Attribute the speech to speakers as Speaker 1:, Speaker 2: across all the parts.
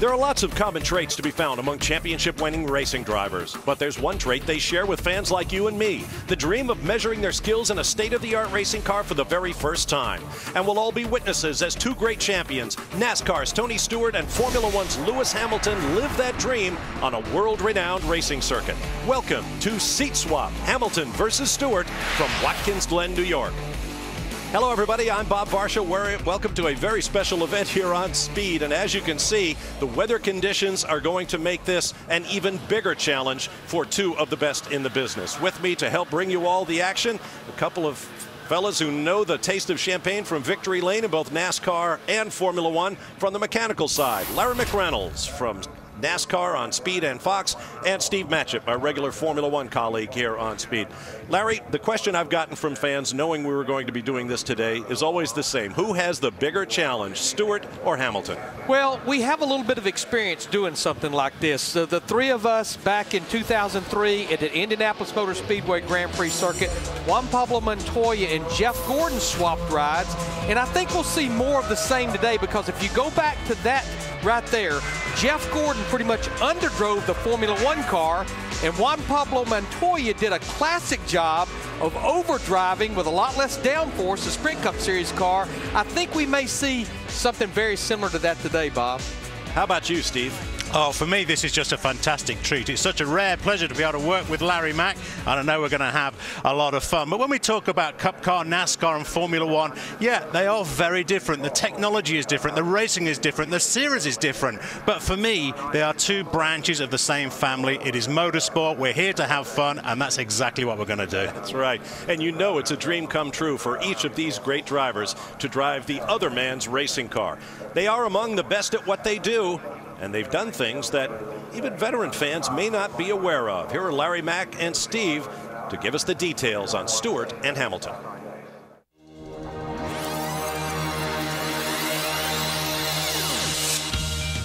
Speaker 1: There are lots of common traits to be found among championship-winning racing drivers, but there's one trait they share with fans like you and me, the dream of measuring their skills in a state-of-the-art racing car for the very first time. And we'll all be witnesses as two great champions, NASCAR's Tony Stewart and Formula One's Lewis Hamilton, live that dream on a world-renowned racing circuit. Welcome to Seat Swap, Hamilton versus Stewart from Watkins Glen, New York. Hello everybody, I'm Bob Varsha. Welcome to a very special event here on Speed, and as you can see, the weather conditions are going to make this an even bigger challenge for two of the best in the business. With me to help bring you all the action, a couple of fellas who know the taste of champagne from victory lane in both NASCAR and Formula One from the mechanical side. Larry McReynolds from NASCAR on Speed and Fox, and Steve Matchett, our regular Formula One colleague here on Speed. Larry, the question I've gotten from fans knowing we were going to be doing this today is always the same. Who has the bigger challenge, Stewart or Hamilton?
Speaker 2: Well, we have a little bit of experience doing something like this. So the three of us back in 2003 at the Indianapolis Motor Speedway Grand Prix circuit, Juan Pablo Montoya and Jeff Gordon swapped rides, and I think we'll see more of the same today, because if you go back to that right there, Jeff Gordon pretty much underdrove the Formula One car, and Juan Pablo Montoya did a classic job of overdriving with a lot less downforce, the Sprint Cup Series car. I think we may see something very similar to that today, Bob.
Speaker 1: How about you, Steve?
Speaker 3: Oh, for me, this is just a fantastic treat. It's such a rare pleasure to be able to work with Larry Mack, and I know we're going to have a lot of fun. But when we talk about Cup Car, NASCAR and Formula One, yeah, they are very different. The technology is different, the racing is different, the series is different. But for me, they are two branches of the same family. It is motorsport. We're here to have fun, and that's exactly what we're going to do.
Speaker 1: That's right. And you know it's a dream come true for each of these great drivers to drive the other man's racing car. They are among the best at what they do, and they've done things that even veteran fans may not be aware of. Here are Larry Mack and Steve to give us the details on Stewart and Hamilton.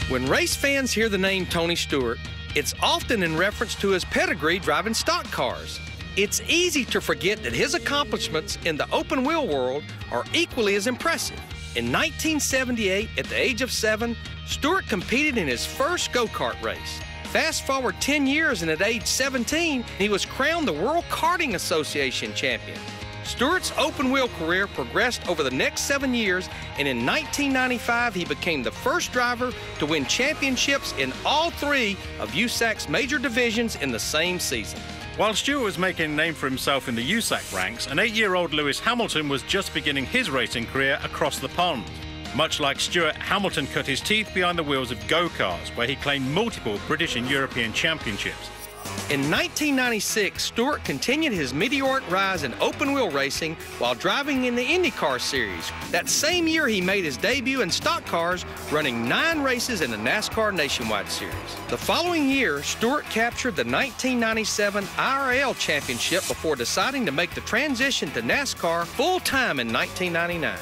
Speaker 2: When race fans hear the name Tony Stewart, it's often in reference to his pedigree driving stock cars. It's easy to forget that his accomplishments in the open wheel world are equally as impressive. In 1978, at the age of 7, Stewart competed in his first go-kart race. Fast forward 10 years, and at age 17, he was crowned the World Karting Association champion. Stewart's open-wheel career progressed over the next 7 years, and in 1995, he became the first driver to win championships in all three of USAC's major divisions in the same season.
Speaker 3: While Stewart was making a name for himself in the USAC ranks, an 8-year-old Lewis Hamilton was just beginning his racing career across the pond. Much like Stewart, Hamilton cut his teeth behind the wheels of go-karts, where he claimed multiple British and European championships.
Speaker 2: In 1996, Stewart continued his meteoric rise in open-wheel racing while driving in the IndyCar Series. That same year, he made his debut in stock cars, running 9 races in the NASCAR Nationwide Series. The following year, Stewart captured the 1997 IRL Championship before deciding to make the transition to NASCAR full-time in 1999.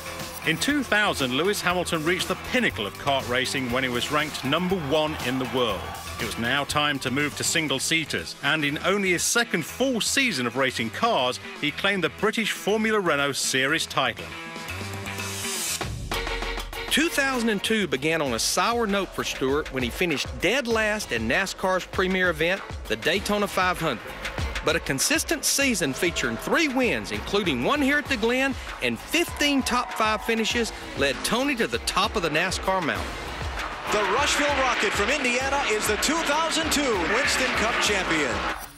Speaker 3: In 2000, Lewis Hamilton reached the pinnacle of kart racing when he was ranked #1 in the world. It was now time to move to single-seaters, and in only his second full season of racing cars, he claimed the British Formula Renault Series title.
Speaker 2: 2002 began on a sour note for Stewart when he finished dead last in NASCAR's premier event, the Daytona 500. But a consistent season featuring 3 wins, including 1 here at the Glen and 15 top 5 finishes, led Tony to the top of the NASCAR mountain.
Speaker 4: The Rushville Rocket from Indiana is the 2002 Winston Cup champion.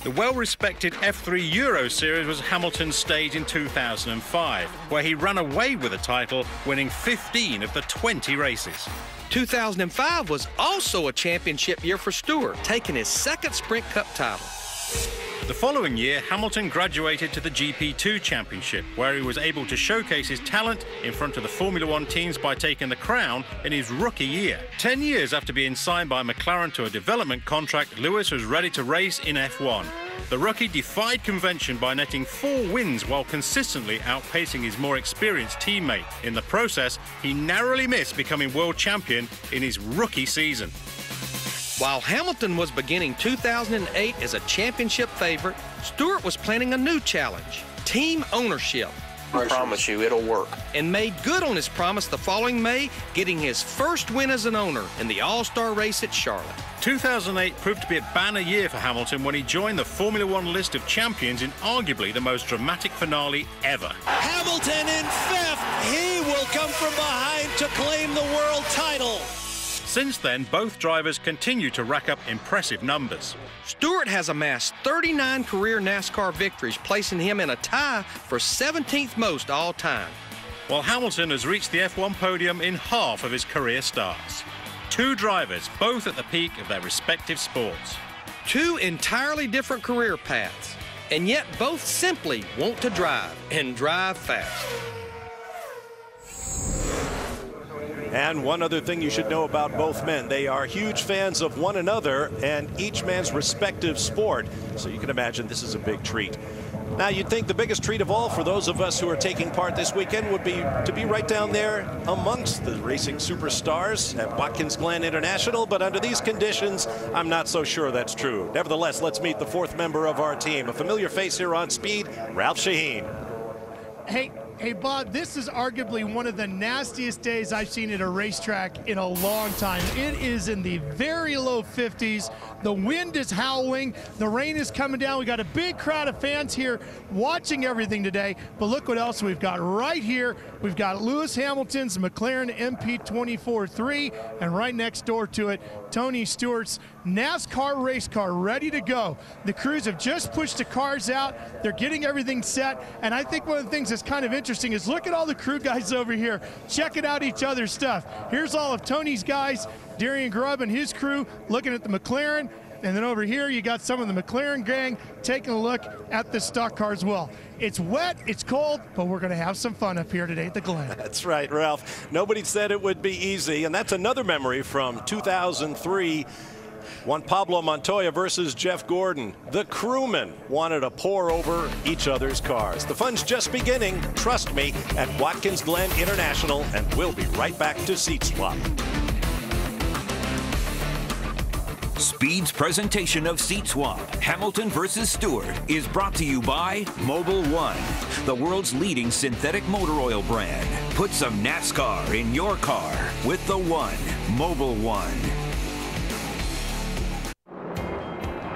Speaker 3: The well-respected F3 Euro Series was Hamilton's stage in 2005, where he ran away with the title, winning 15 of the 20 races.
Speaker 2: 2005 was also a championship year for Stewart, taking his second Sprint Cup title.
Speaker 3: The following year, Hamilton graduated to the GP2 Championship, where he was able to showcase his talent in front of the Formula One teams by taking the crown in his rookie year. 10 years after being signed by McLaren to a development contract, Lewis was ready to race in F1. The rookie defied convention by netting 4 wins while consistently outpacing his more experienced teammate. In the process, he narrowly missed becoming world champion in his rookie season.
Speaker 2: While Hamilton was beginning 2008 as a championship favorite, Stewart was planning a new challenge: team ownership.
Speaker 5: I promise you, it'll work.
Speaker 2: And made good on his promise the following May, getting his first win as an owner in the All-Star race at Charlotte.
Speaker 3: 2008 proved to be a banner year for Hamilton when he joined the Formula One list of champions in arguably the most dramatic finale ever.
Speaker 4: Hamilton in fifth. He will come from behind to claim the world title.
Speaker 3: Since then, both drivers continue to rack up impressive numbers.
Speaker 2: Stewart has amassed 39 career NASCAR victories, placing him in a tie for 17th most all time.
Speaker 3: While Hamilton has reached the F1 podium in half of his career starts. Two drivers, both at the peak of their respective sports.
Speaker 2: Two entirely different career paths, and yet both simply want to drive, and drive fast.
Speaker 1: And one other thing you should know about both men, they are huge fans of one another and each man's respective sport. So you can imagine this is a big treat. Now, you'd think the biggest treat of all for those of us who are taking part this weekend would be to be right down there amongst the racing superstars at Watkins Glen International, but under these conditions, I'm not so sure that's true. Nevertheless, let's meet the fourth member of our team, a familiar face here on Speed, Ralph Shaheen.
Speaker 6: Hey, Bob, this is arguably one of the nastiest days I've seen at a racetrack in a long time. It is in the very low 50s. The wind is howling. The rain is coming down. We got a big crowd of fans here watching everything today. But look what else we've got right here. We've got Lewis Hamilton's McLaren MP24-3, and right next door to it, Tony Stewart's NASCAR race car ready to go. The crews have just pushed the cars out. They're getting everything set. And I think one of the things that's kind of interesting is look at all the crew guys over here checking out each other's stuff. Here's all of Tony's guys, Darian Grubb and his crew looking at the McLaren. And then over here, you got some of the McLaren gang taking a look at the stock car as well. It's wet, it's cold, but we're going to have some fun up here today at the Glen.
Speaker 1: That's right, Ralph. Nobody said it would be easy, and that's another memory from 2003. Juan Pablo Montoya versus Jeff Gordon. The crewmen wanted to pour over each other's cars. The fun's just beginning, trust me, at Watkins Glen International, and we'll be right back to Seat Swap.
Speaker 7: Speed's presentation of Seat Swap, Hamilton versus Stewart, is brought to you by Mobil 1, the world's leading synthetic motor oil brand. Put some NASCAR in your car with the One, Mobil 1.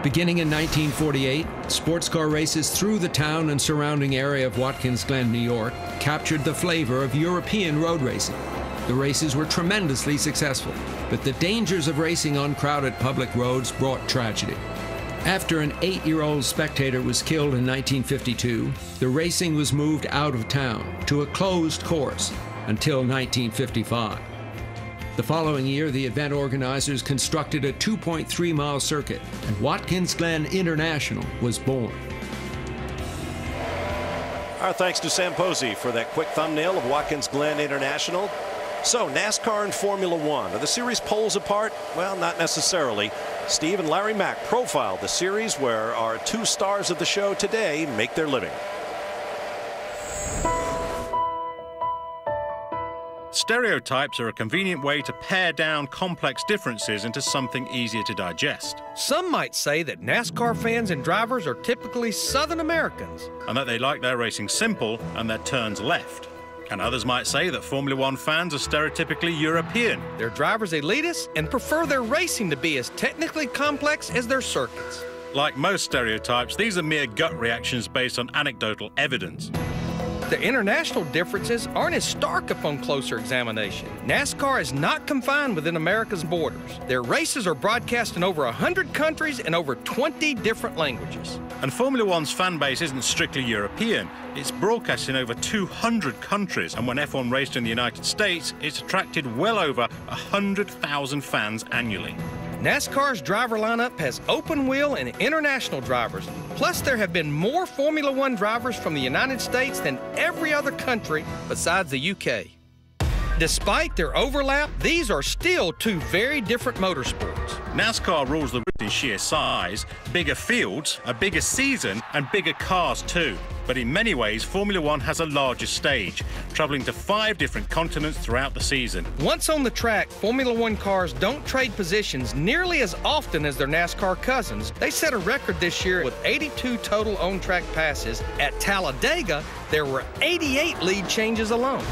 Speaker 8: Beginning in 1948, sports car races through the town and surrounding area of Watkins Glen, New York, captured the flavor of European road racing. The races were tremendously successful, but the dangers of racing on crowded public roads brought tragedy. After an 8-year-old spectator was killed in 1952, the racing was moved out of town to a closed course until 1955. The following year, the event organizers constructed a 2.3-mile circuit, and Watkins Glen International was born.
Speaker 1: Our thanks to Sam Posey for that quick thumbnail of Watkins Glen International. So, NASCAR and Formula One. Are the series poles apart? Well, not necessarily. Steve and Larry Mack profiled the series where our two stars of the show today make their living.
Speaker 3: Stereotypes are a convenient way to pare down complex differences into something easier to digest.
Speaker 2: Some might say that NASCAR fans and drivers are typically Southern Americans,
Speaker 3: And that they like their racing simple and their turns left. And others might say that Formula One fans are stereotypically European.
Speaker 2: their drivers elitists, and prefer their racing to be as technically complex as their circuits.
Speaker 3: Like most stereotypes, these are mere gut reactions based on anecdotal evidence.
Speaker 2: The international differences aren't as stark upon closer examination. NASCAR is not confined within America's borders. Their races are broadcast in over 100 countries and over 20 different languages.
Speaker 3: And Formula One's fan base isn't strictly European. It's broadcast in over 200 countries, and when F1 raced in the United States, it's attracted well over 100,000 fans annually.
Speaker 2: NASCAR's driver lineup has open wheel and international drivers. Plus, there have been more Formula One drivers from the United States than every other country besides the UK. Despite their overlap, these are still two very different motorsports.
Speaker 3: NASCAR rules the route in sheer size, bigger fields, a bigger season, and bigger cars too. But in many ways, Formula One has a larger stage, traveling to 5 different continents throughout the season.
Speaker 2: Once on the track, Formula One cars don't trade positions nearly as often as their NASCAR cousins. They set a record this year with 82 total on-track passes. At Talladega, there were 88 lead changes alone.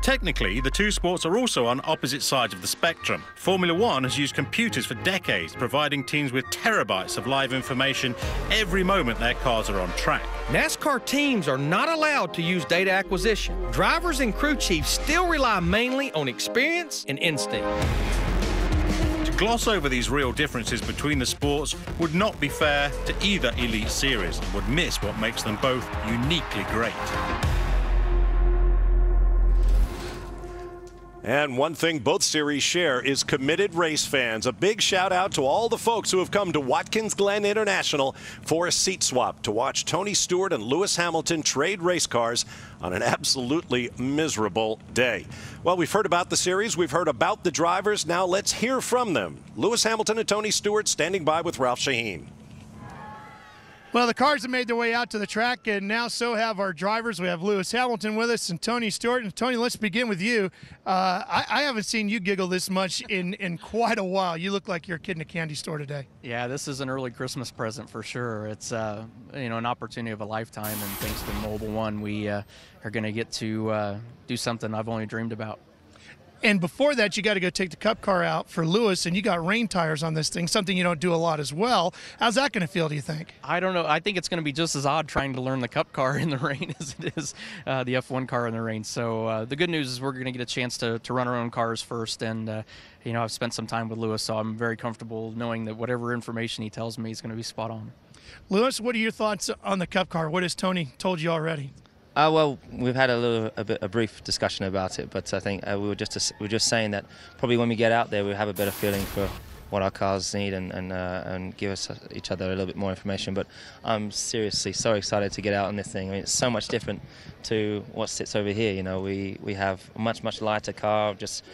Speaker 3: Technically, the two sports are also on opposite sides of the spectrum. Formula One has used computers for decades, providing teams with terabytes of live information every moment their cars are on track.
Speaker 2: NASCAR teams are not allowed to use data acquisition. Drivers and crew chiefs still rely mainly on experience and instinct.
Speaker 3: To gloss over these real differences between the sports would not be fair to either elite series and would miss what makes them both uniquely great.
Speaker 1: And one thing both series share is committed race fans. A big shout out to all the folks who have come to Watkins Glen International for a seat swap to watch Tony Stewart and Lewis Hamilton trade race cars on an absolutely miserable day. Well, we've heard about the series. We've heard about the drivers. Now let's hear from them. Lewis Hamilton and Tony Stewart standing by with Ralph Shaheen.
Speaker 6: Well, the cars have made their way out to the track, and now so have our drivers. We have Lewis Hamilton with us and Tony Stewart. And Tony, let's begin with you. I haven't seen you giggle this much in quite a while. You look like you're a kid in a candy store today.
Speaker 5: Yeah, this is an early Christmas present for sure. It's an opportunity of a lifetime, and thanks to Mobile One, we are going to get to do something I've only dreamed about.
Speaker 6: And before that, you got to go take the Cup car out for Lewis, and you got rain tires on this thing, something you don't do a lot as well. How's that going to feel, do you think?
Speaker 5: I don't know. I think it's going to be just as odd trying to learn the Cup car in the rain as it is the F1 car in the rain. So the good news is we're going to get a chance to run our own cars first, and I've spent some time with Lewis, so I'm very comfortable knowing that whatever information he tells me is going to be spot on.
Speaker 6: Lewis, what are your thoughts on the Cup car? What has Tony told you already?
Speaker 9: Well, we've had a brief discussion about it, but I think we were just saying that probably when we get out there, we'll have a better feeling for what our cars need and give us each other a little bit more information. But I'm seriously so excited to get out on this thing. I mean, it's so much different to what sits over here. You know, we have a much lighter car. It's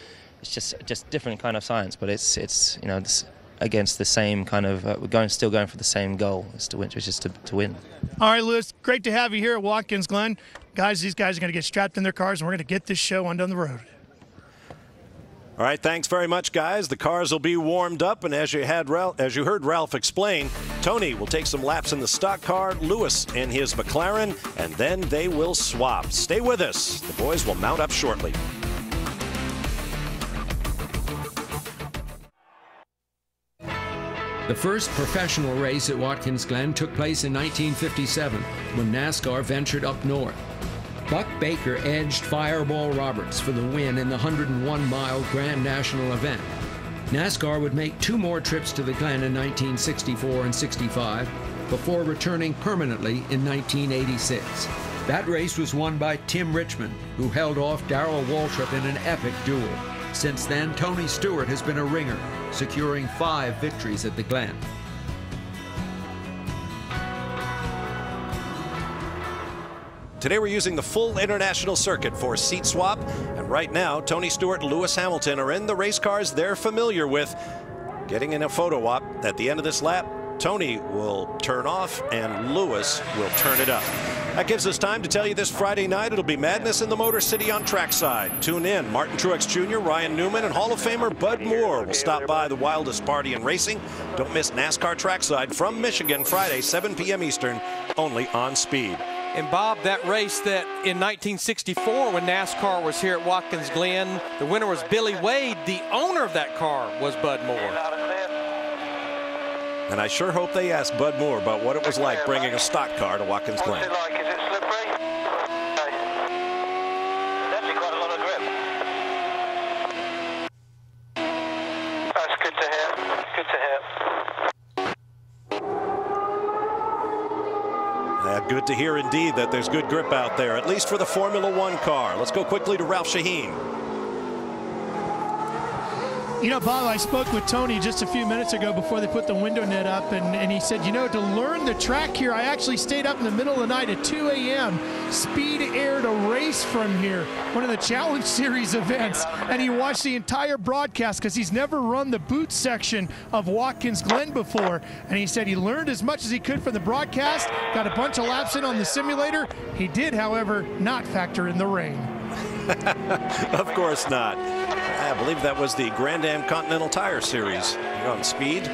Speaker 9: just different kind of science, but it's against the same kind of we're still going for the same goal, is to win, which is to win.
Speaker 6: All right, Lewis, great to have you here at Watkins Glen. Guys, these guys are going to get strapped in their cars, and we're going to get this show on down the road.
Speaker 1: All right, thanks very much, guys. The cars will be warmed up, and as you heard Ralph explain, Tony will take some laps in the stock car, Lewis in his McLaren, and then they will swap. Stay with us. The boys will mount up shortly.
Speaker 8: The first professional race at Watkins Glen took place in 1957 when NASCAR ventured up north. Buck Baker edged Fireball Roberts for the win in the 101-mile Grand National event. NASCAR would make 2 more trips to the Glen in 1964 and 65 before returning permanently in 1986. That race was won by Tim Richmond, who held off Darrell Waltrip in an epic duel. Since then, Tony Stewart has been a ringer, securing 5 victories at the Glen.
Speaker 1: Today we're using the full international circuit for seat swap, and right now Tony Stewart and Lewis Hamilton are in the race cars they're familiar with. Getting in a photo op at the end of this lap, Tony will turn off and Lewis will turn it up. That gives us time to tell you this Friday night it'll be madness in the Motor City on trackside. Tune in. Martin Truex Jr., Ryan Newman, and Hall of Famer Bud Moore will stop by the wildest party in racing. Don't miss NASCAR Trackside from Michigan, Friday, 7 p.m. Eastern, only on Speed.
Speaker 2: And Bob, that race that in 1964 when NASCAR was here at Watkins Glen, the winner was Billy Wade. The owner of that car was Bud Moore.
Speaker 1: And I sure hope they asked Bud Moore about what it was like bringing a stock car to Watkins Glen.
Speaker 10: What's it like? Is it slippery? It's actually quite a lot of grip. That's good to hear. Good to hear.
Speaker 1: Good to hear indeed that there's good grip out there, at least for the Formula One car. Let's go quickly to Ralph Shaheen.
Speaker 6: You know, Bob, I spoke with Tony just a few minutes ago before they put the window net up, and he said, you know, to learn the track here, I actually stayed up in the middle of the night at 2 a.m., speed aired a race from here, one of the Challenge Series events, and he watched the entire broadcast because he's never run the boot section of Watkins Glen before, and he said he learned as much as he could from the broadcast, got a bunch of laps in on the simulator. He did, however, not factor in the rain.
Speaker 1: Of course not. I believe that was the Grand Am Continental Tire Series. You're on speed.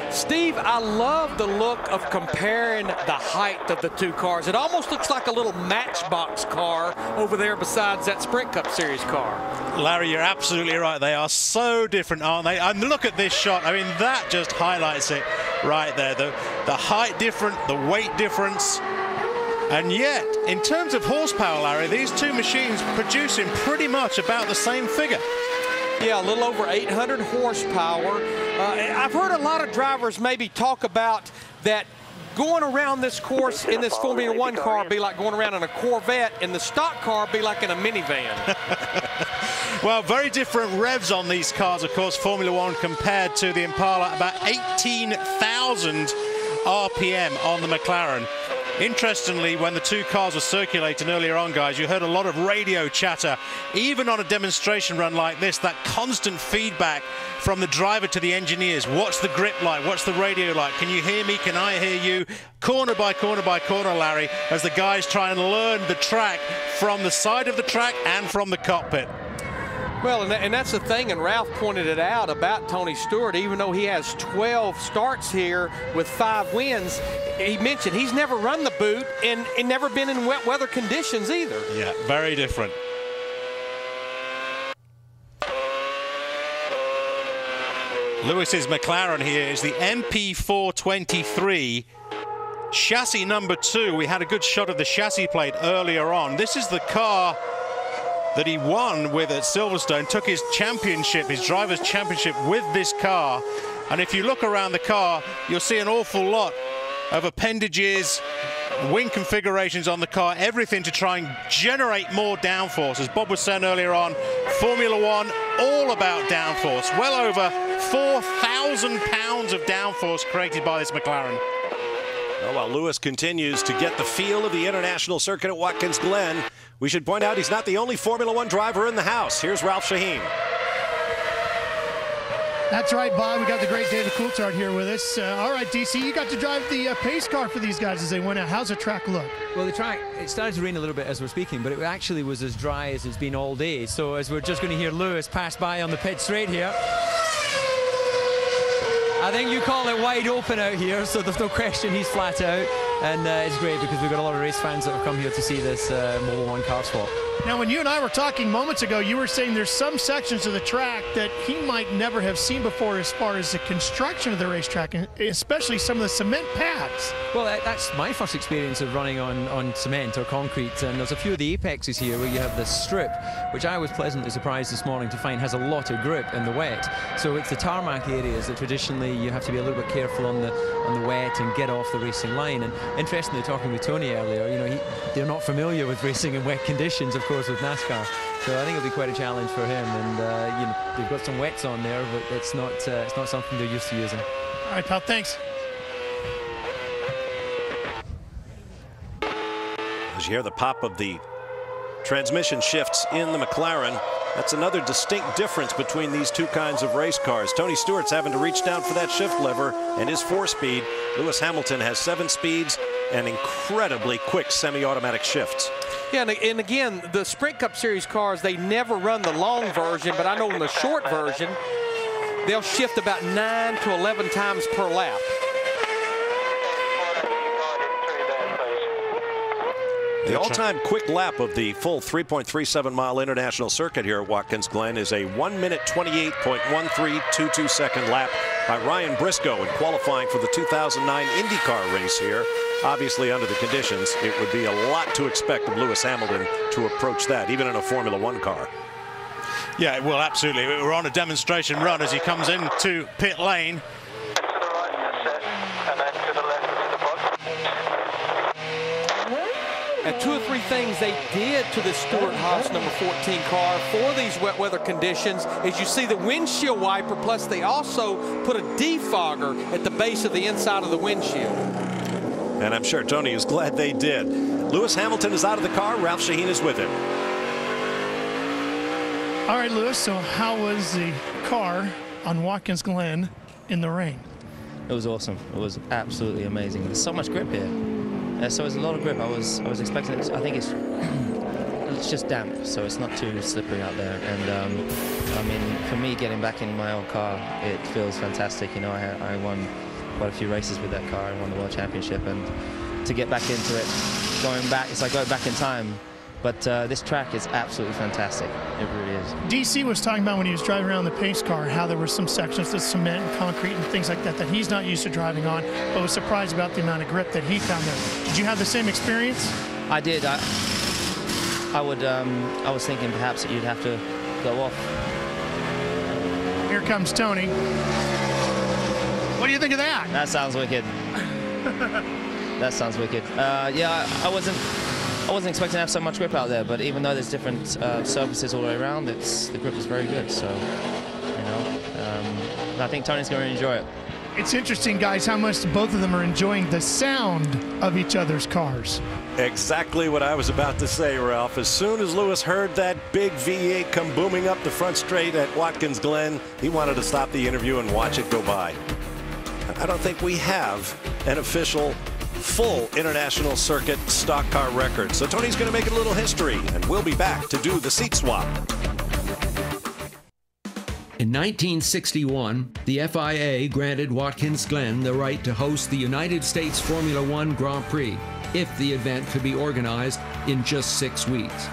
Speaker 2: Steve, I love the look of comparing the height of the two cars. It almost looks like a little matchbox car over there besides that Sprint Cup Series car.
Speaker 3: Larry, you're absolutely right. They are so different, aren't they? And look at this shot. I mean, that just highlights it right there. The height different, the weight difference. And yet, in terms of horsepower, Larry, these two machines producing pretty much about the same figure.
Speaker 2: Yeah, a little over 800 horsepower. I've heard a lot of drivers maybe talk about that going around this course in this Formula One car be like going around in a Corvette, and the stock car be like in a minivan.
Speaker 3: Well, very different revs on these cars, of course, Formula One compared to the Impala, about 18,000 RPM on the McLaren. Interestingly, when the two cars were circulating earlier on, guys, you heard a lot of radio chatter. Even on a demonstration run like this, that constant feedback from the driver to the engineers. What's the grip like? What's the radio like? Can you hear me? Can I hear you? Corner by corner by corner, Larry, as the guys try and learn the track from the side of the track and from the cockpit.
Speaker 2: Well, and that's the thing, and Ralph pointed it out about Tony Stewart. Even though he has 12 starts here with 5 wins, he mentioned he's never run the boot and never been in wet weather conditions either.
Speaker 3: Yeah, very different. Lewis's McLaren here is the MP423. Chassis number 2. We had a good shot of the chassis plate earlier on. This is the car that he won with at Silverstone, took his championship, his driver's championship with this car. And if you look around the car, you'll see an awful lot of appendages, wing configurations on the car, everything to try and generate more downforce. As Bob was saying earlier on, Formula One, all about downforce. Well over 4,000 pounds of downforce created by this McLaren.
Speaker 1: Well, while Lewis continues to get the feel of the international circuit at Watkins Glen, we should point out he's not the only Formula One driver in the house. Here's Ralph Shaheen.
Speaker 6: That's right, Bob. We got the great David Coulthard here with us. All right, DC, you got to drive the pace car for these guys as they went out. How's the track look?
Speaker 11: Well, the track, it started to rain a little bit as we're speaking, but it actually was as dry as it's been all day. So as we're just going to hear Lewis pass by on the pit straight here. I think you call it wide open out here, so there's no question he's flat out. And it's great because we've got a lot of race fans that have come here to see this Mobil 1 car swap.
Speaker 6: Now, when you and I were talking moments ago, you were saying there's some sections of the track that he might never have seen before as far as the construction of the racetrack, and especially some of the cement pads.
Speaker 11: Well, that's my first experience of running on cement or concrete, and there's a few of the apexes here where you have this strip, which I was pleasantly surprised this morning to find has a lot of grip in the wet. So it's the tarmac areas that traditionally you have to be a little bit careful on the wet and get off the racing line. And interestingly, talking with Tony earlier, you know, they're not familiar with racing in wet conditions, of course, with NASCAR. So I think it'll be quite a challenge for him. And you know, they've got some wets on there, but it's not something they're used to using.
Speaker 6: All right, pal. Thanks.
Speaker 1: As you hear the pop of the transmission shifts in the McLaren, that's another distinct difference between these two kinds of race cars. Tony Stewart's having to reach down for that shift lever and his 4-speed. Lewis Hamilton has 7 speeds and incredibly quick semi-automatic shifts.
Speaker 2: Yeah, and again, the Sprint Cup Series cars, they never run the long version, but I know in the short version, they'll shift about 9 to 11 times per lap.
Speaker 1: The all-time quick lap of the full 3.37-mile international circuit here at Watkins Glen is a 1-minute 28.1322 second lap by Ryan Briscoe in qualifying for the 2009 IndyCar race here. Obviously, under the conditions, it would be a lot to expect of Lewis Hamilton to approach that, even in a Formula One car.
Speaker 3: Yeah, well, absolutely. We're on a demonstration run as he comes into pit lane.
Speaker 2: Now, 2 or 3 things they did to the Stewart Haas number 14 car for these wet weather conditions is you see the windshield wiper, plus they also put a defogger at the base of the inside of the windshield.
Speaker 1: And I'm sure Tony is glad they did. Lewis Hamilton is out of the car. Ralph Shaheen is with him.
Speaker 6: All right, Lewis, so how was the car on Watkins Glen in the rain?
Speaker 9: It was awesome. It was absolutely amazing. There's so much grip here. So there's a lot of grip. I was expecting it. I think it's just damp, so it's not too slippery out there. And I mean, for me, getting back in my old car, it feels fantastic. You know, I won quite a few races with that car. I won the World Championship, and to get back into it, going back, it's like going back in time. But this track is absolutely fantastic. It really is. DC
Speaker 6: was talking about when he was driving around the pace car, how there were some sections of cement and concrete and things like that that he's not used to driving on, but was surprised about the amount of grip that he found there. Did you have the same experience? I did. I was thinking perhaps that you'd have to go off. Here comes Tony. What do you think of that? That sounds wicked. That sounds wicked. Yeah, I wasn't expecting to have so much grip out there, but even though there's different surfaces all the way around, the grip is very good. So, you know, I think Tony's going to enjoy it. It's interesting, guys, how much both of them are enjoying the sound of each other's cars.
Speaker 1: Exactly what I was about to say, Ralph. As soon as Lewis heard that big V8 come booming up the front straight at Watkins Glen, he wanted to stop the interview and watch it go by. I don't think we have an official full international circuit stock car record. So Tony's going to make a little history, and we'll be back to do the seat swap.
Speaker 8: In 1961, the FIA granted Watkins Glen the right to host the United States Formula One Grand Prix if the event could be organized in just 6 weeks.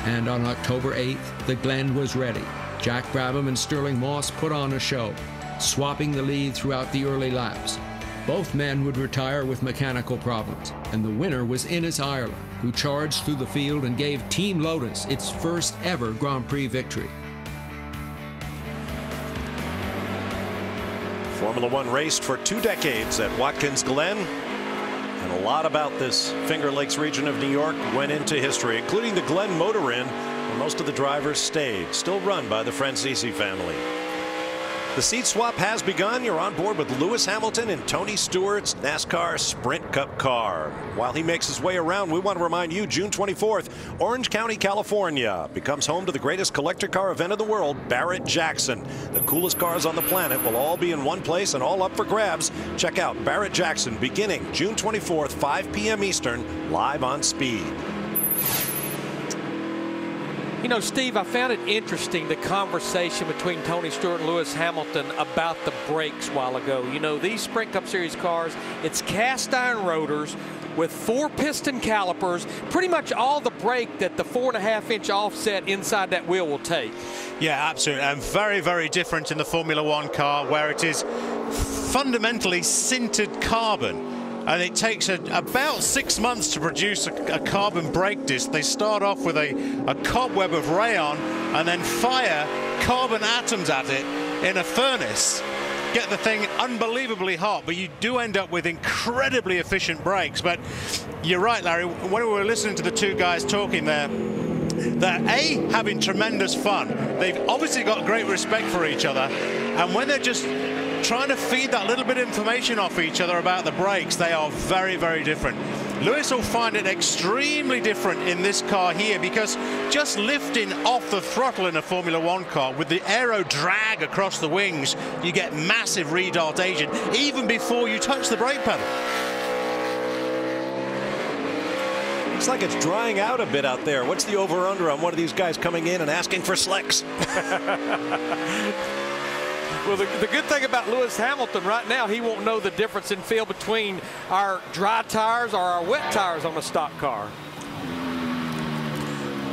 Speaker 8: And on October 8th, the Glen was ready. Jack Brabham and Sterling Moss put on a show, swapping the lead throughout the early laps. Both men would retire with mechanical problems, and the winner was Innes Ireland, who charged through the field and gave Team Lotus its first ever Grand Prix victory.
Speaker 1: Formula One raced for 2 decades at Watkins Glen, and a lot about this Finger Lakes region of New York went into history, including the Glen Motor Inn, where most of the drivers stayed, still run by the Francisi family. The seat swap has begun. You're on board with Lewis Hamilton in Tony Stewart's NASCAR Sprint Cup car. While he makes his way around, we want to remind you, June 24th, Orange County, California becomes home to the greatest collector car event of the world, Barrett-Jackson. The coolest cars on the planet will all be in one place and all up for grabs. Check out Barrett-Jackson beginning June 24th, 5 p.m. Eastern, live on Speed.
Speaker 2: You know, Steve, I found it interesting, the conversation between Tony Stewart and Lewis Hamilton about the brakes a while ago. You know, these Sprint Cup Series cars, it's cast iron rotors with 4-piston calipers, pretty much all the brake that the 4.5-inch offset inside that wheel will take.
Speaker 3: Yeah, absolutely. And very, very different in the Formula One car, where it is fundamentally sintered carbon. And it takes about 6 months to produce a carbon brake disc. They start off with a cobweb of rayon and then fire carbon atoms at it in a furnace. Get the thing unbelievably hot, but you do end up with incredibly efficient brakes. But you're right, Larry, when we were listening to the two guys talking there, they're having tremendous fun. They've obviously got great respect for each other, and when they're just trying to feed that little bit of information off each other about the brakes, they are very, very different. Lewis will find it extremely different in this car here, because just lifting off the throttle in a Formula One car with the aero drag across the wings, you get massive retardation even before you touch the brake pedal.
Speaker 1: Looks like it's drying out a bit out there. What's the over-under on one of these guys coming in and asking for slicks?
Speaker 2: Well, the good thing about Lewis Hamilton right now, he won't know the difference in feel between our dry tires or our wet tires on a stock car.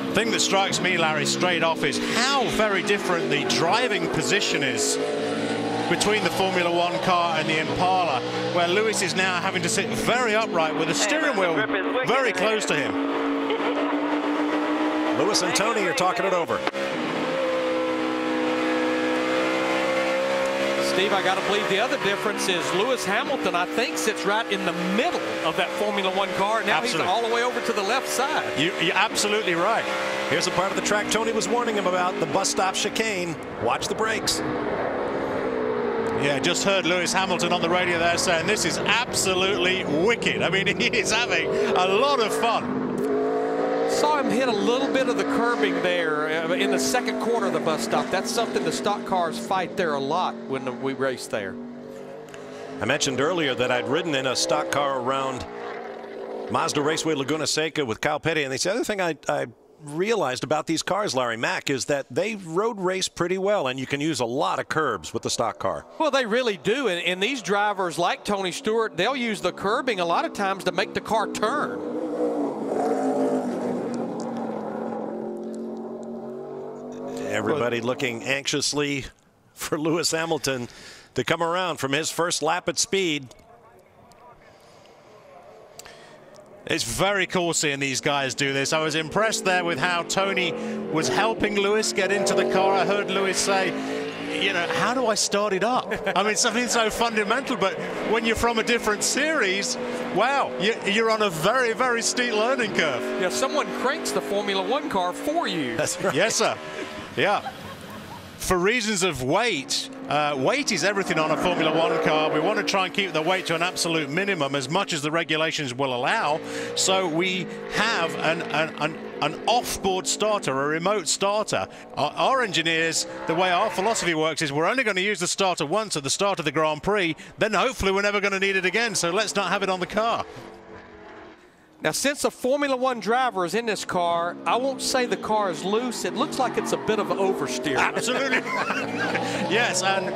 Speaker 3: The thing that strikes me, Larry, straight off is how very different the driving position is between the Formula One car and the Impala, where Lewis is now having to sit very upright with the steering wheel very close to him.
Speaker 1: Lewis and Tony are talking it over.
Speaker 2: Steve, I got to believe the other difference is Lewis Hamilton, I think, sits right in the middle of that Formula One car. Now he's all the way over to the left side.
Speaker 1: You're absolutely right. Here's a part of the track Tony was warning him about, the bus stop chicane. Watch the brakes.
Speaker 12: Yeah, just heard Lewis Hamilton on the radio there saying this is absolutely wicked. I mean, he is having a lot of fun.
Speaker 2: Saw him hit a little bit of the curbing there in the second corner of the bus stop. That's something the stock cars fight there a lot when we race there.
Speaker 1: I mentioned earlier that I'd ridden in a stock car around Mazda Raceway Laguna Seca with Kyle Petty, and the other thing I realized about these cars, Larry Mack, is that they road race pretty well, and you can use a lot of curbs with the stock car.
Speaker 2: Well, they really do, and these drivers like Tony Stewart, they'll use the curbing a lot of times to make the car turn.
Speaker 1: Everybody looking anxiously for Lewis Hamilton to come around from his first lap at speed.
Speaker 12: It's very cool seeing these guys do this. I was impressed there with how Tony was helping Lewis get into the car. I heard Lewis say, you know, how do I start it up? I mean, something so fundamental, but when you're from a different series, wow, you're on a very, very steep learning curve.
Speaker 2: Yeah, someone cranks the Formula One car for you.
Speaker 1: That's right.
Speaker 12: Yes, sir. Yeah. For reasons of weight, weight is everything on a Formula One car. We want to try and keep the weight to an absolute minimum as much as the regulations will allow. So we have an off-board starter, a remote starter. Our engineers, the way our philosophy works is we're only going to use the starter once at the start of the Grand Prix. Then hopefully we're never going to need it again. So let's not have it on the car.
Speaker 2: Now, since a Formula One driver is in this car, I won't say the car is loose. It looks like it's a bit of an oversteer.
Speaker 12: Absolutely. Yes, and,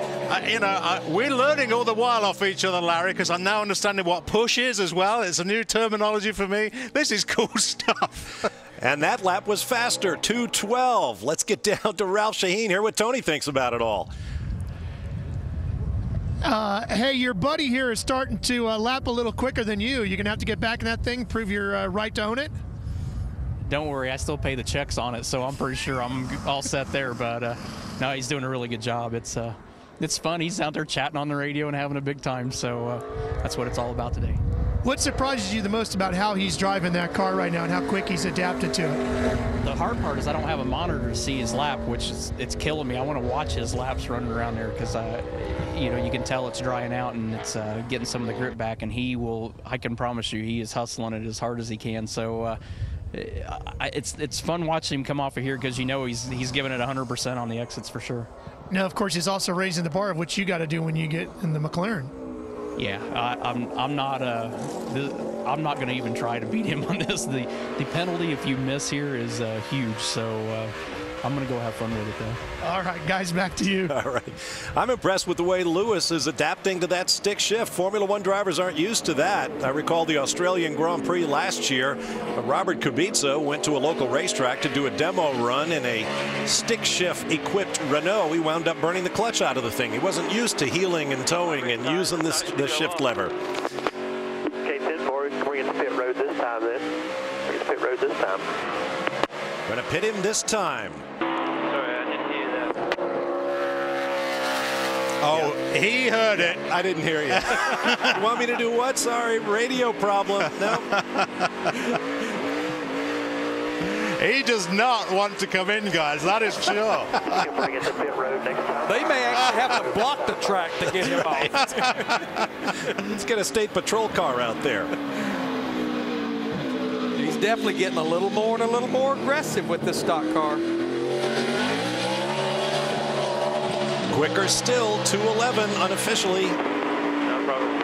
Speaker 12: we're learning all the while off each other, Larry, because I'm now understanding what push is as well. It's a new terminology for me. This is cool stuff.
Speaker 1: And that lap was faster, 2:12. Let's get down to Ralph Shaheen, hear what Tony thinks about it all.
Speaker 6: Hey, your buddy here is starting to lap a little quicker than you. You're going to have to get back in that thing, prove your right to own it?
Speaker 5: Don't worry, I still pay the checks on it, so I'm pretty sure I'm all set there. But no, he's doing a really good job. It's fun. He's out there chatting on the radio and having a big time, so that's what it's all about today.
Speaker 6: What surprises you the most about how he's driving that car right now and how quick he's adapted to it?
Speaker 5: The hard part is I don't have a monitor to see his lap, which is it's killing me. I want to watch his laps running around there because you can tell it's drying out and it's getting some of the grip back. And I can promise you, he is hustling it as hard as he can. So it's fun watching him come off of here because he's giving it 100% on the exits for sure.
Speaker 6: Now, of course, he's also raising the bar of what you got to do when you get in the McLaren.
Speaker 5: Yeah, I'm not going to even try to beat him on this. The penalty if you miss here is huge, so I'm going to go have fun with it, though.
Speaker 6: All right, guys, back to you.
Speaker 1: All right. I'm impressed with the way Lewis is adapting to that stick shift. Formula One drivers aren't used to that. I recall the Australian Grand Prix last year. Robert Kubica went to a local racetrack to do a demo run in a stick shift equipped Renault. He wound up burning the clutch out of the thing. He wasn't used to heeling and towing and using the shift lever.
Speaker 10: Okay, 10-4, we're going to pit road this time then. We're going to pit road this time.
Speaker 1: Going to pit him this time.
Speaker 10: Sorry, I didn't hear that.
Speaker 12: Oh, yeah. He heard it.
Speaker 1: I didn't hear you. You want me to do what? Sorry, radio problem. No.
Speaker 12: He does not want to come in, guys. That is sure.
Speaker 10: Bring it to pit road next time.
Speaker 2: They may actually have to block the track to get him off.
Speaker 1: Let's get a state patrol car out there.
Speaker 2: He's definitely getting a little more and a little more aggressive with this stock car.
Speaker 1: Quicker still, 2:11 unofficially.
Speaker 10: No problem.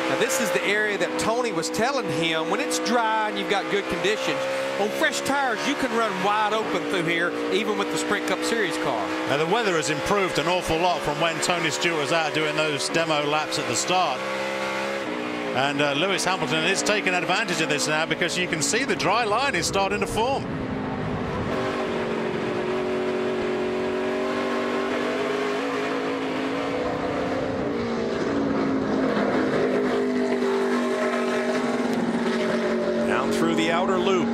Speaker 2: Now this is the area that Tony was telling him when it's dry and you've got good conditions. On fresh tires, you can run wide open through here, even with the Sprint Cup Series car.
Speaker 12: Now the weather has improved an awful lot from when Tony Stewart was out doing those demo laps at the start. And Lewis Hamilton is taking advantage of this now because you can see the dry line is starting to form.
Speaker 1: Down through the outer loop.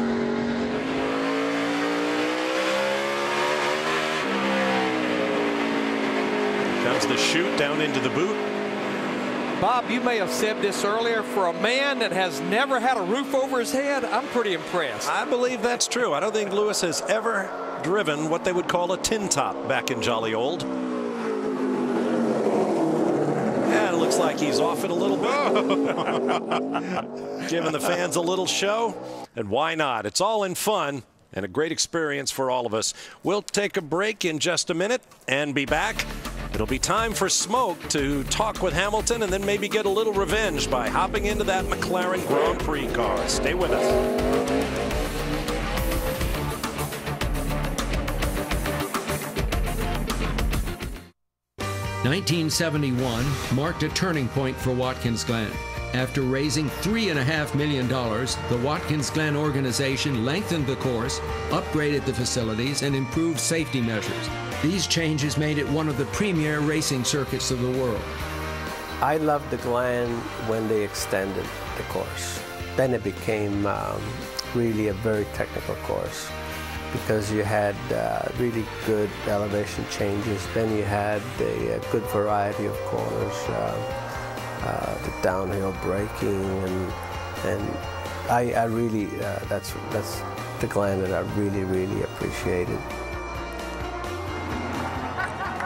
Speaker 1: towards the chute down into the boot.
Speaker 2: Bob, you may have said this earlier. For a man that has never had a roof over his head, I'm pretty impressed.
Speaker 1: I believe that's true. I don't think Lewis has ever driven what they would call a tin top back in Jolly Old. And it looks like he's off it a little bit. Giving the fans a little show. And why not? It's all in fun and a great experience for all of us. We'll take a break in just a minute and be back. It'll be time for Smoke to talk with Hamilton and then maybe get a little revenge by hopping into that McLaren Grand Prix car. Stay with us.
Speaker 8: 1971 marked a turning point for Watkins Glen. After raising $3.5 million, the Watkins Glen organization lengthened the course, upgraded the facilities, and improved safety measures. These changes made it one of the premier racing circuits of the world.
Speaker 13: I loved the Glen when they extended the course. Then it became really a very technical course because you had really good elevation changes. Then you had a good variety of corners, the downhill braking, and I really, that's the Glen that I really appreciated.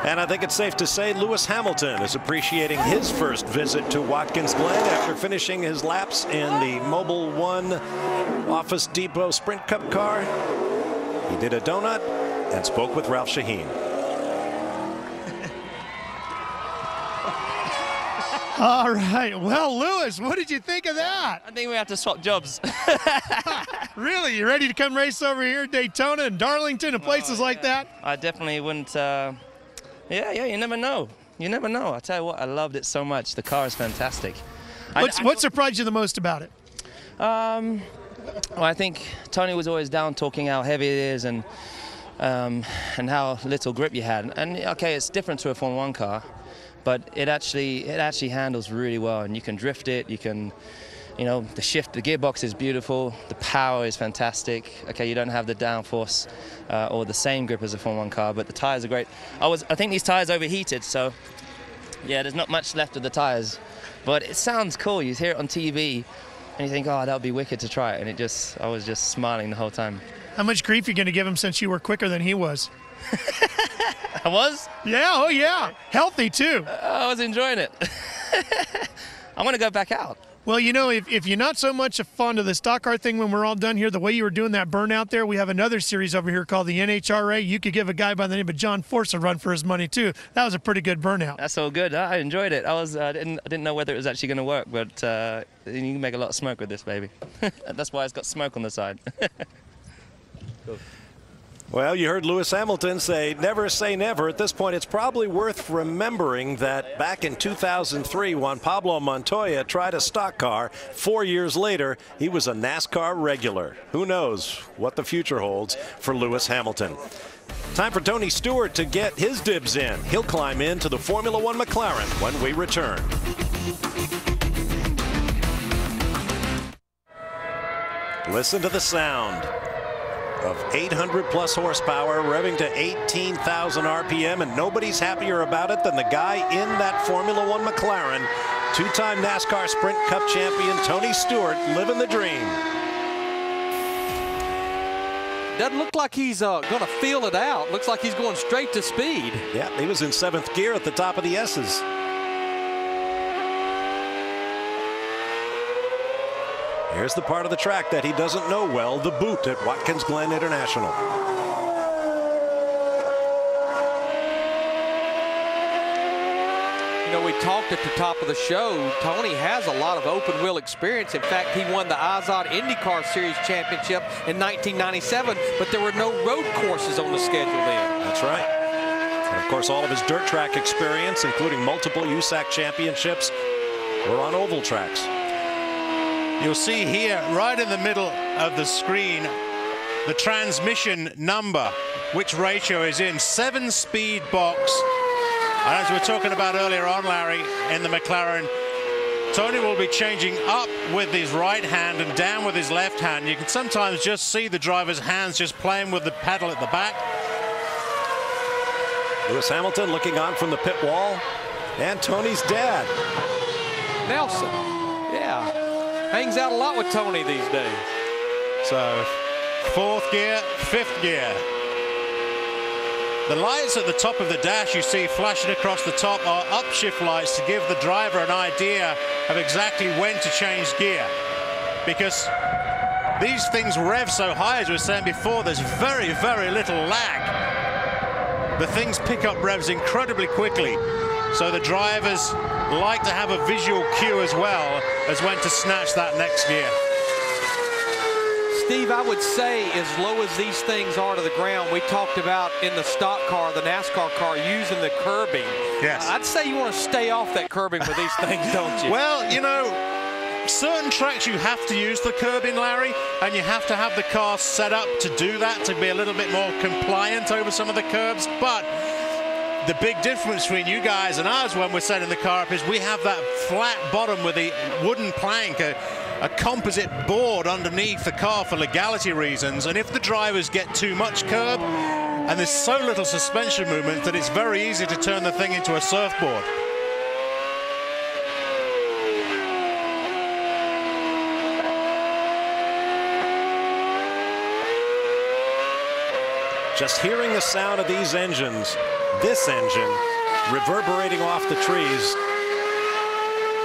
Speaker 1: And I think it's safe to say Lewis Hamilton is appreciating his first visit to Watkins Glen after finishing his laps in the Mobil 1 Office Depot Sprint Cup car. He did a donut and spoke with Ralph Shaheen.
Speaker 6: All right. Well, Lewis, what did you think of that?
Speaker 5: I think we have to swap jobs.
Speaker 6: Really? You ready to come race over here, Daytona and Darlington and places like that?
Speaker 5: I definitely wouldn't. Yeah, you never know. You never know. I tell you what, I loved it so much. The car is fantastic.
Speaker 6: What surprised you the most about it?
Speaker 5: Well, I think Tony was always down talking how heavy it is and how little grip you had. And okay, it's different to a Formula 1 car, but it actually handles really well, and you can drift it. You can, you know, the gearbox is beautiful. The power is fantastic. Okay, you don't have the downforce or the same grip as a Formula 1 car, but the tires are great. I think these tires overheated, so yeah, there's not much left of the tires, but it sounds cool. You hear it on TV, and you think, oh, that would be wicked to try it, and I was just smiling the whole time.
Speaker 6: How much grief are you going to give him since you were quicker than he was?
Speaker 5: I was?
Speaker 6: Yeah, oh yeah. Healthy too.
Speaker 5: I was enjoying it. I want to go back out.
Speaker 6: Well, you know, if you're not so much fond of the stock car thing when we're all done here, the way you were doing that burnout there, we have another series over here called the NHRA. You could give a guy by the name of John Force a run for his money too. That was a pretty good burnout.
Speaker 5: That's all good. I enjoyed it. I didn't know whether it was actually going to work, but you can make a lot of smoke with this baby. That's why it's got smoke on the side. Cool.
Speaker 1: Well, you heard Lewis Hamilton say never. At this point, it's probably worth remembering that back in 2003, when Pablo Montoya tried a stock car, 4 years later, he was a NASCAR regular. Who knows what the future holds for Lewis Hamilton. Time for Tony Stewart to get his dibs in. He'll climb into the Formula 1 McLaren when we return. Listen to the sound of 800-plus horsepower revving to 18,000 RPM, and nobody's happier about it than the guy in that Formula 1 McLaren. Two-time NASCAR Sprint Cup champion Tony Stewart living the dream.
Speaker 2: Doesn't look like he's going to feel it out. Looks like he's going straight to speed.
Speaker 1: Yeah, he was in 7th gear at the top of the S's. Here's the part of the track that he doesn't know well, the boot at Watkins Glen International.
Speaker 2: You know, we talked at the top of the show, Tony has a lot of open wheel experience. In fact, he won the Izod IndyCar Series Championship in 1997, but there were no road courses on the schedule then.
Speaker 1: That's right. And of course, all of his dirt track experience, including multiple USAC championships, were on oval tracks.
Speaker 12: You'll see here, right in the middle of the screen, the transmission number, which ratio is in. 7-speed box. And as we were talking about earlier on, Larry, in the McLaren, Tony will be changing up with his right hand and down with his left hand. You can sometimes just see the driver's hands just playing with the pedal at the back.
Speaker 1: Lewis Hamilton looking on from the pit wall. And Tony's dad.
Speaker 2: Nelson. Yeah. Hangs out a lot with Tony these days.
Speaker 12: So, 4th gear, 5th gear. The lights at the top of the dash you see flashing across the top are upshift lights to give the driver an idea of exactly when to change gear. Because these things rev so high, as we were saying before, there's very, very little lag. The things pick up revs incredibly quickly. So the drivers like to have a visual cue as well as when to snatch that next gear.
Speaker 2: Steve, I would say as low as these things are to the ground, we talked about in the stock car, the NASCAR car, using the curbing.
Speaker 12: Yes.
Speaker 2: I'd say you want to stay off that curbing with these things, don't you?
Speaker 12: Well, you know, certain tracks you have to use the curbing, Larry, and you have to have the car set up to do that, to be a little bit more compliant over some of the curbs. But the big difference between you guys and us when we're setting the car up is we have that flat bottom with the wooden plank, a composite board underneath the car for legality reasons. And if the drivers get too much curb, and there's so little suspension movement that it's very easy to turn the thing into a surfboard.
Speaker 1: Just hearing the sound of these engines, this engine reverberating off the trees.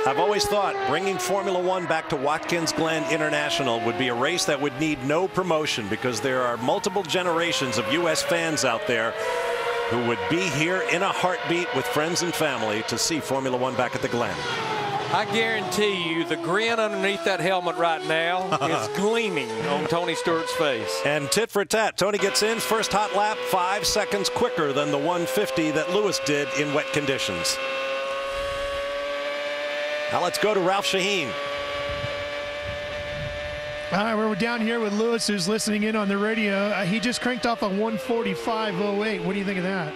Speaker 1: I've always thought bringing Formula One back to Watkins Glen International would be a race that would need no promotion, because there are multiple generations of U.S. fans out there who would be here in a heartbeat with friends and family to see Formula One back at the Glen.
Speaker 2: I guarantee you the grin underneath that helmet right now is gleaming on Tony Stewart's face.
Speaker 1: And tit for tat, Tony gets in first hot lap 5 seconds quicker than the 150 that Lewis did in wet conditions. Now let's go to Ralph Shaheen.
Speaker 6: All right, we're down here with Lewis, who's listening in on the radio. He just cranked off a 1:45.08. What do you think of that?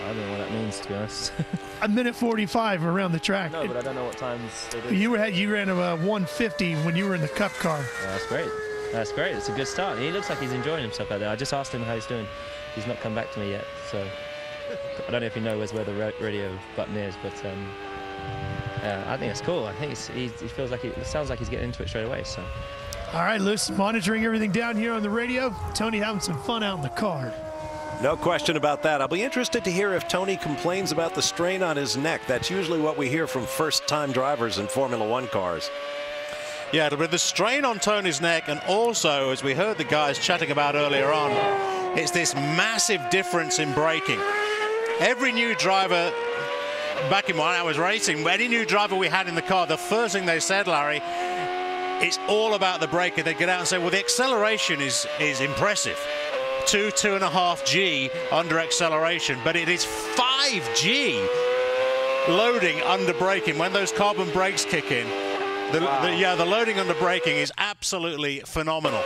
Speaker 11: I don't know what that means, to be honest.
Speaker 6: A minute 45 around the track.
Speaker 11: No, but I don't know what times they do.
Speaker 6: You ran a 150 when you were in the Cup car.
Speaker 11: Oh, that's great. That's great. It's a good start. He looks like he's enjoying himself out there. I just asked him how he's doing. He's not come back to me yet, so I don't know if he knows where the radio button is, but I think it's cool. I think he feels like it sounds like he's getting into it straight away. So.
Speaker 6: All right, Lewis, monitoring everything down here on the radio. Tony having some fun out in the car.
Speaker 1: No question about that. I'll be interested to hear if Tony complains about the strain on his neck. That's usually what we hear from first-time drivers in Formula One cars.
Speaker 12: Yeah, it'll be the strain on Tony's neck, and also, as we heard the guys chatting about earlier on, it's this massive difference in braking. Every new driver, back in when I was racing, any new driver we had in the car, the first thing they said, Larry, it's all about the braking. They get out and say, well, the acceleration is impressive. 2.5 G under acceleration, but it is 5 G loading under braking. When those carbon brakes kick in, the loading under braking is absolutely phenomenal.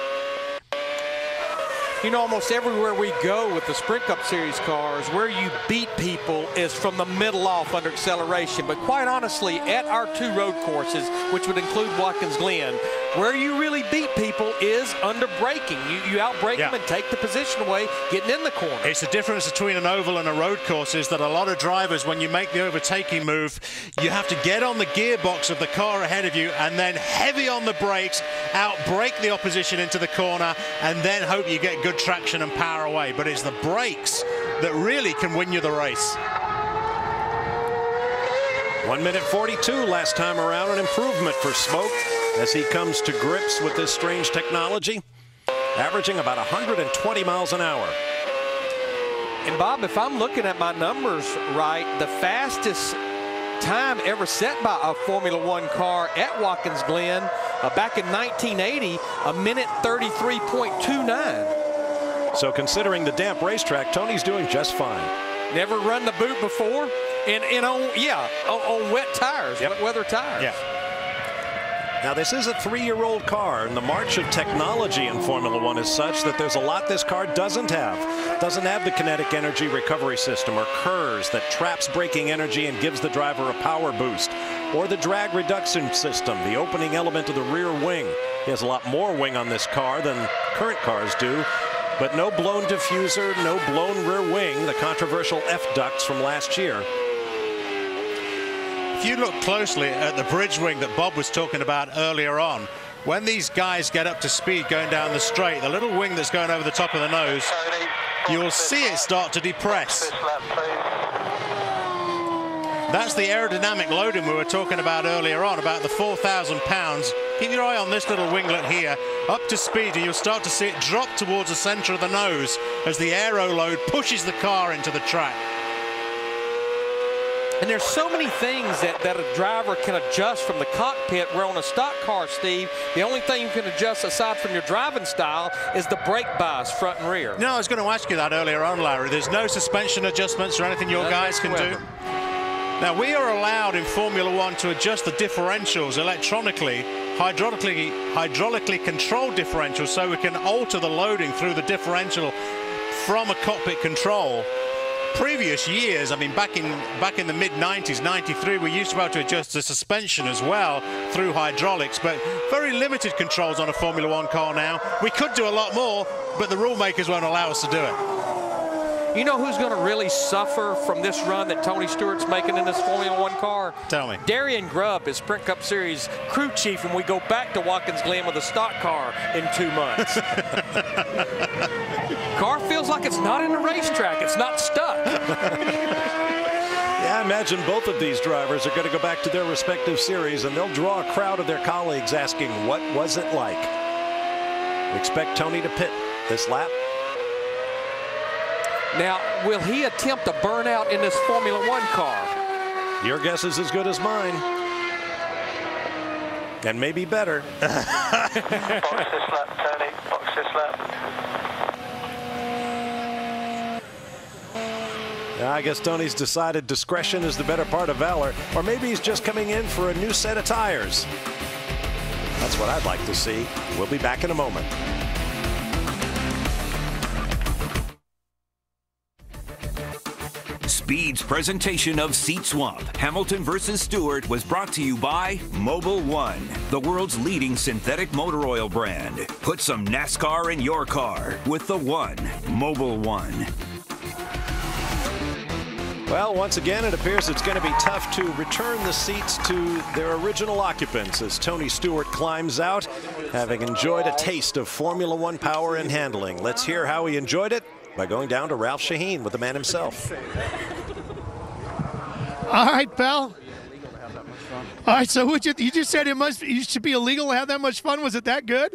Speaker 2: You know, almost everywhere we go with the Sprint Cup Series cars, where you beat people is from the middle off under acceleration. But quite honestly, at our 2 road courses, which would include Watkins Glen, where you really beat people is under braking. You outbrake them and take the position away, getting in the corner.
Speaker 12: It's the difference between an oval and a road course is that a lot of drivers, when you make the overtaking move, you have to get on the gearbox of the car ahead of you and then heavy on the brakes, outbrake the opposition into the corner, and then hope you get good traction and power away. But it's the brakes that really can win you the race.
Speaker 1: 1 minute 42 last time around, an improvement for Smoke as he comes to grips with this strange technology, averaging about 120 miles an hour.
Speaker 2: And Bob, if I'm looking at my numbers right, the fastest time ever set by a Formula One car at Watkins Glen back in 1980, a minute 33.29.
Speaker 1: So considering the damp racetrack, Tony's doing just fine.
Speaker 2: Never run the boot before, and on wet tires, wet weather tires.
Speaker 1: Yeah. Now, this is a 3-year-old car, and the march of technology in Formula One is such that there's a lot this car doesn't have. Doesn't have the kinetic energy recovery system or KERS that traps braking energy and gives the driver a power boost, or the drag reduction system, the opening element of the rear wing. He has a lot more wing on this car than current cars do. But no blown diffuser, no blown rear wing, the controversial F-ducts from last year.
Speaker 12: If you look closely at the bridge wing that Bob was talking about earlier on, when these guys get up to speed going down the straight, the little wing that's going over the top of the nose, you'll see it start to depress. That's the aerodynamic loading we were talking about earlier on, about the 4,000 pounds. Keep your eye on this little winglet here, up to speed, and you'll start to see it drop towards the center of the nose as the aero load pushes the car into the track.
Speaker 2: And there's so many things that a driver can adjust from the cockpit, where on a stock car, Steve, the only thing you can adjust aside from your driving style is the brake bias, front and rear.
Speaker 12: No, I was going to ask you that earlier on, Larry. There's no suspension adjustments or anything your guys can do? Now, we are allowed in Formula One to adjust the differentials electronically, hydraulically controlled differentials, so we can alter the loading through the differential from a cockpit control. Previous years, I mean, back in the mid-90s, 93, we used to be able to adjust the suspension as well through hydraulics, but very limited controls on a Formula One car now. We could do a lot more, but the rule makers won't allow us to do it.
Speaker 2: You know who's going to really suffer from this run that Tony Stewart's making in this Formula One car?
Speaker 12: Tell me.
Speaker 2: Darian Grubb is Sprint Cup Series crew chief when we go back to Watkins Glen with a stock car in 2 months. Car feels like it's not in the racetrack. It's not stuck.
Speaker 1: Yeah, I imagine both of these drivers are going to go back to their respective series, and they'll draw a crowd of their colleagues asking, what was it like? We expect Tony to pit this lap.
Speaker 2: Now, will he attempt a burnout in this Formula One car?
Speaker 1: Your guess is as good as mine. And maybe better.
Speaker 10: Box this lap, Tony. Box this lap.
Speaker 1: I guess Tony's decided discretion is the better part of valor, or maybe he's just coming in for a new set of tires. That's what I'd like to see. We'll be back in a moment.
Speaker 7: Speed's presentation of Seat Swap, Hamilton versus Stewart, was brought to you by Mobil 1, the world's leading synthetic motor oil brand. Put some NASCAR in your car with the One, Mobil 1.
Speaker 1: Well, once again, it appears it's going to be tough to return the seats to their original occupants as Tony Stewart climbs out, having enjoyed a taste of Formula One power and handling. Let's hear how he enjoyed it by going down to Ralph Shaheen with the man himself.
Speaker 6: All right, pal. All right, so you just said it should be illegal to have that much fun. Was it that good?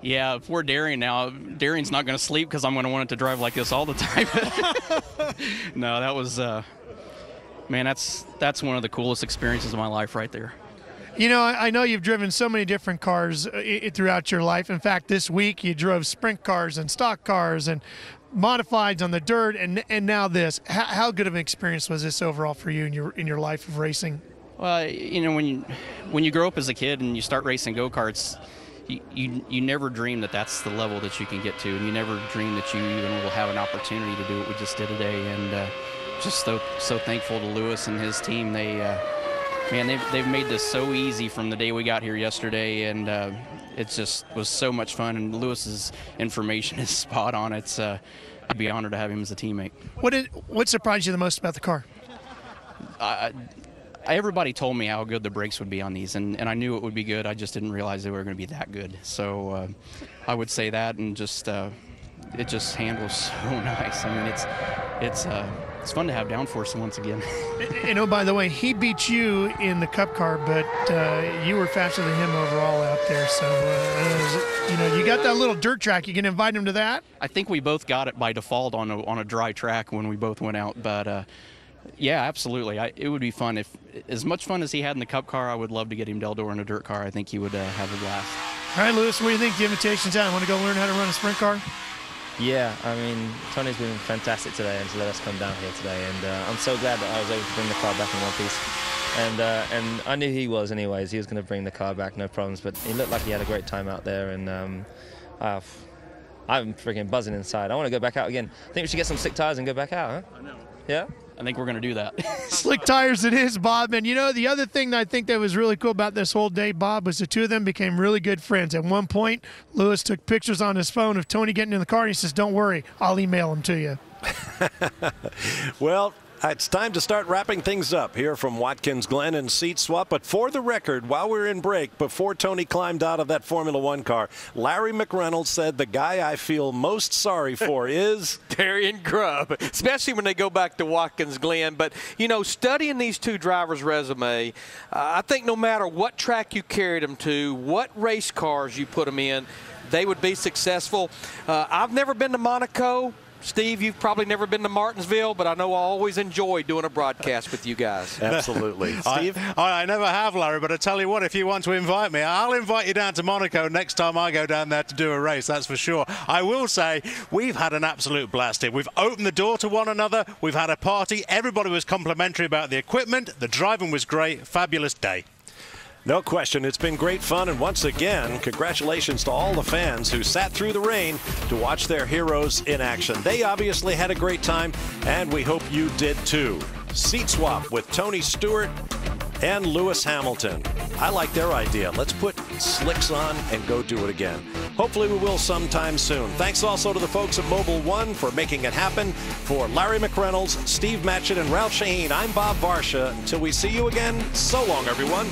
Speaker 5: Yeah, poor Darian now. Darian's not going to sleep because I'm going to want it to drive like this all the time. No, that was, man, that's one of the coolest experiences of my life right there.
Speaker 6: You know, I know you've driven so many different cars throughout your life. In fact, this week you drove sprint cars and stock cars and modifieds on the dirt, and now this. How good of an experience was this overall for you in your life of racing?
Speaker 5: Well, you know, when you grow up as a kid and you start racing go-karts, you never dream that that's the level that you can get to, and you never dream that you even will have an opportunity to do what we just did today. And just so thankful to Lewis and his team. Man, they've made this so easy from the day we got here yesterday, and it just was so much fun. And Lewis's information is spot on. I'd be honored to have him as a teammate.
Speaker 6: What surprised you the most about the car?
Speaker 5: Everybody told me how good the brakes would be on these, and I knew it would be good. I just didn't realize they were going to be that good. So I would say that, and just it just handles so nice. I mean, it's fun to have downforce once again.
Speaker 6: And oh, by the way, he beat you in the Cup car, but you were faster than him overall out there. So you know, you got that little dirt track. You can invite him to that.
Speaker 5: I think we both got it by default on a dry track when we both went out, but. Yeah, absolutely. It would be fun. If as much fun as he had in the Cup car, I would love to get him Del Door in a dirt car. I think he would have a blast.
Speaker 6: All right, Lewis, what do you think? The invitation's out. Want to go learn how to run a sprint car?
Speaker 9: Yeah, I mean, Tony's been fantastic today and to let us come down here today. And I'm so glad that I was able to bring the car back in one piece. And I knew he was anyways. He was going to bring the car back, no problems. But he looked like he had a great time out there. And I'm freaking buzzing inside. I want to go back out again. I think we should get some slick tires and go back out, huh? I know. Yeah?
Speaker 5: I think we're going to do that.
Speaker 6: Slick tires it is, Bob. And you know, the other thing that I think that was really cool about this whole day, Bob, was the two of them became really good friends. At one point, Lewis took pictures on his phone of Tony getting in the car, and he says, "Don't worry, I'll email them to you."
Speaker 1: Well, it's time to start wrapping things up here from Watkins Glen and Seat Swap. But for the record, while we're in break, before Tony climbed out of that Formula One car, Larry McReynolds said the guy I feel most sorry for is
Speaker 2: Darian Grubb, especially when they go back to Watkins Glen. But, you know, studying these two drivers' resume, I think no matter what track you carried them to, what race cars you put them in, they would be successful. I've never been to Monaco. Steve, you've probably never been to Martinsville, but I know I always enjoy doing a broadcast with you guys.
Speaker 1: Absolutely. Steve?
Speaker 12: I never have, Larry, but I tell you what, if you want to invite me, I'll invite you down to Monaco next time I go down there to do a race, that's for sure. I will say, we've had an absolute blast here. We've opened the door to one another. We've had a party. Everybody was complimentary about the equipment. The driving was great. Fabulous day.
Speaker 1: No question, it's been great fun, and once again, congratulations to all the fans who sat through the rain to watch their heroes in action. They obviously had a great time, and we hope you did too. Seat swap with Tony Stewart and Lewis Hamilton. I like their idea. Let's put slicks on and go do it again. Hopefully we will sometime soon. Thanks also to the folks at Mobil 1 for making it happen. For Larry McReynolds, Steve Matchett, and Ralph Shaheen, I'm Bob Varsha. Until we see you again, so long, everyone.